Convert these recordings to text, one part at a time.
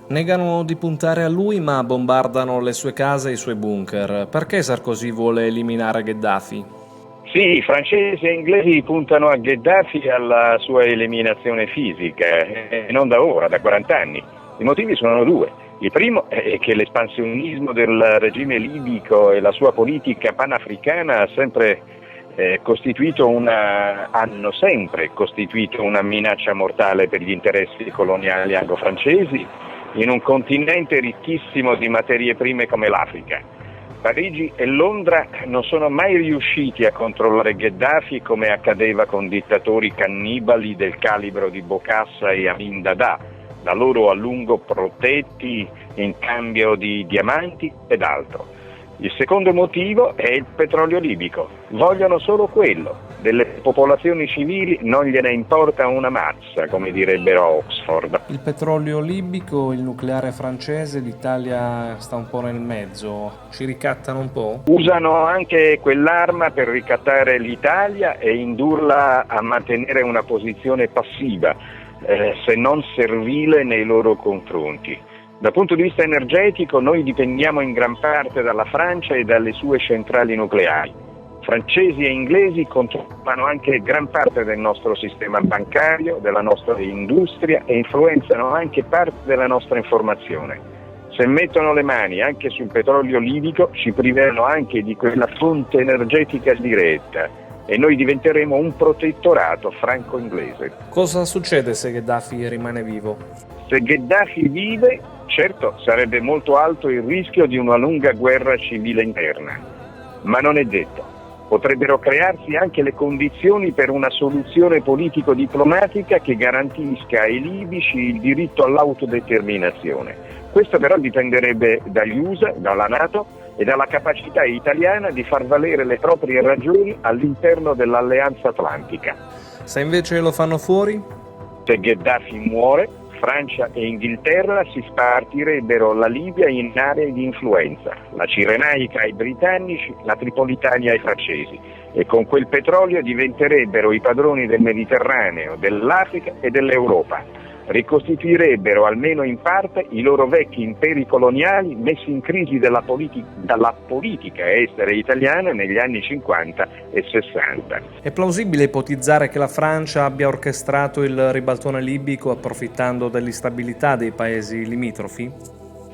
Negano di puntare a lui ma bombardano le sue case e i suoi bunker. Perché Sarkozy vuole eliminare Gheddafi? Sì, i francesi e inglesi puntano a Gheddafi e alla sua eliminazione fisica, e non da ora, da 40 anni. I motivi sono due. Il primo è che l'espansionismo del regime libico e la sua politica panafricana hanno sempre costituito una minaccia mortale per gli interessi coloniali anglo-francesi in un continente ricchissimo di materie prime come l'Africa. Parigi e Londra non sono mai riusciti a controllare Gheddafi come accadeva con dittatori cannibali del calibro di Bokassa e Amin Dada, da loro a lungo protetti in cambio di diamanti ed altro. Il secondo motivo è il petrolio libico. Vogliono solo quello. Delle popolazioni civili non gliene importa una mazza, come direbbero a Oxford. Il petrolio libico, il nucleare francese, l'Italia sta un po' nel mezzo. Ci ricattano un po'? Usano anche quell'arma per ricattare l'Italia e indurla a mantenere una posizione passiva, se non servile nei loro confronti. Dal punto di vista energetico noi dipendiamo in gran parte dalla Francia e dalle sue centrali nucleari. Francesi e inglesi controllano anche gran parte del nostro sistema bancario, della nostra industria e influenzano anche parte della nostra informazione. Se mettono le mani anche sul petrolio libico ci priveranno anche di quella fonte energetica diretta e noi diventeremo un protettorato franco-inglese. Cosa succede se Gheddafi rimane vivo? Se Gheddafi vive, certo sarebbe molto alto il rischio di una lunga guerra civile interna, ma non è detto. Potrebbero crearsi anche le condizioni per una soluzione politico-diplomatica che garantisca ai libici il diritto all'autodeterminazione. Questo però dipenderebbe dagli USA, dalla NATO e dalla capacità italiana di far valere le proprie ragioni all'interno dell'Alleanza Atlantica. Se invece lo fanno fuori? Se Gheddafi muore, Francia e Inghilterra si spartirebbero la Libia in aree di influenza, la Cirenaica ai britannici, la Tripolitania ai francesi, e con quel petrolio diventerebbero i padroni del Mediterraneo, dell'Africa e dell'Europa. Ricostituirebbero almeno in parte i loro vecchi imperi coloniali messi in crisi dalla politica estera italiana negli anni 50 e 60. È plausibile ipotizzare che la Francia abbia orchestrato il ribaltone libico approfittando dell'instabilità dei paesi limitrofi?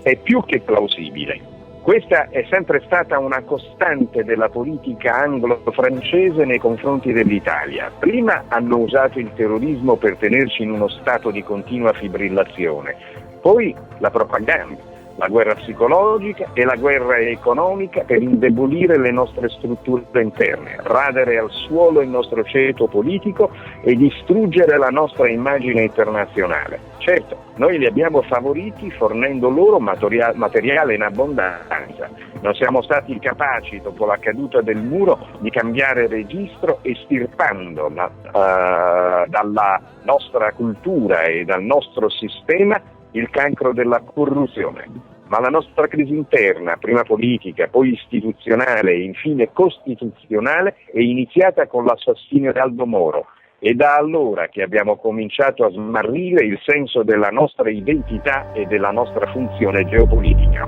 È più che plausibile. Questa è sempre stata una costante della politica anglo-francese nei confronti dell'Italia. Prima hanno usato il terrorismo per tenerci in uno stato di continua fibrillazione, poi la propaganda, la guerra psicologica e la guerra economica per indebolire le nostre strutture interne, radere al suolo il nostro ceto politico e distruggere la nostra immagine internazionale. Certo, noi li abbiamo favoriti fornendo loro materiale in abbondanza. Non siamo stati capaci, dopo la caduta del muro, di cambiare registro estirpando dalla nostra cultura e dal nostro sistema il cancro della corruzione. Ma la nostra crisi interna, prima politica, poi istituzionale e infine costituzionale, è iniziata con l'assassinio di Aldo Moro. È da allora che abbiamo cominciato a smarrire il senso della nostra identità e della nostra funzione geopolitica.